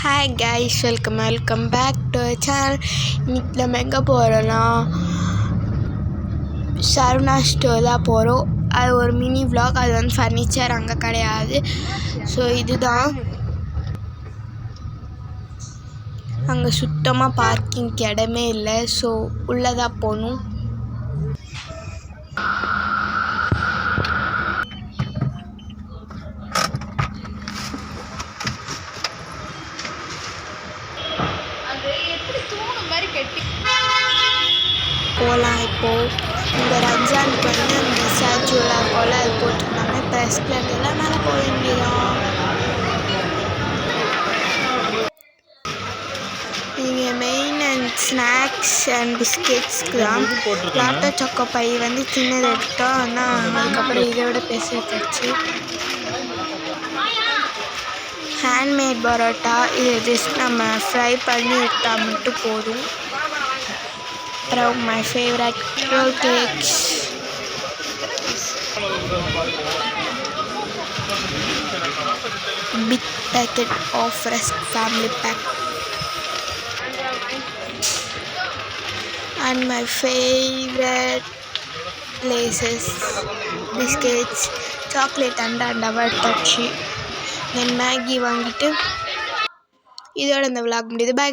Hi guys, welcome back to channel. இன்னைக்கு நம்ம எங்கே போகிறோன்னா சரவணா ஸ்டோர் தான் போகிறோம். அது ஒரு மினி விலாக். அது வந்து ஃபர்னிச்சர் அங்கே கிடையாது. ஸோ இதுதான் அங்கே சுத்தமாக பார்க்கிங்க்கு இடமே இல்லை. ஸோ உள்ளதாக போகணும். போகலாம். இப்போது இந்த ரம்ஜானுக்கு வந்து அந்த ஸ்டாச்சுலாம் போல் அது போட்டிருந்தாங்க. இப்போ எஸ்பிளேட்டர்லாம் மேலே போக வேண்டியதான். இங்கே மெயின் அண்ட் ஸ்நாக்ஸ் அண்ட் பிஸ்கெட்ஸ்க்கு தான். லாட்டோ சொக்கோ பை வந்து சின்னது எடுத்தோம். ஆனால் அதுக்கப்புறம் இதை விட பெருசாச்சு. ஹேண்ட்மேட் பரோட்டா. இது ஜஸ்ட் நம்ம ஃப்ரை பண்ணி எடுத்தால் மட்டும் போதும். அப்புறம் my favourite roll cakes. Big packet of rusk family pack. And my favourite Lay's biscuits chocolate அண்டாவாக எடுத்தாச்சு. தென் மேகி வாங்கிட்டு இதோட இந்த விலாக் முடியுது. பை.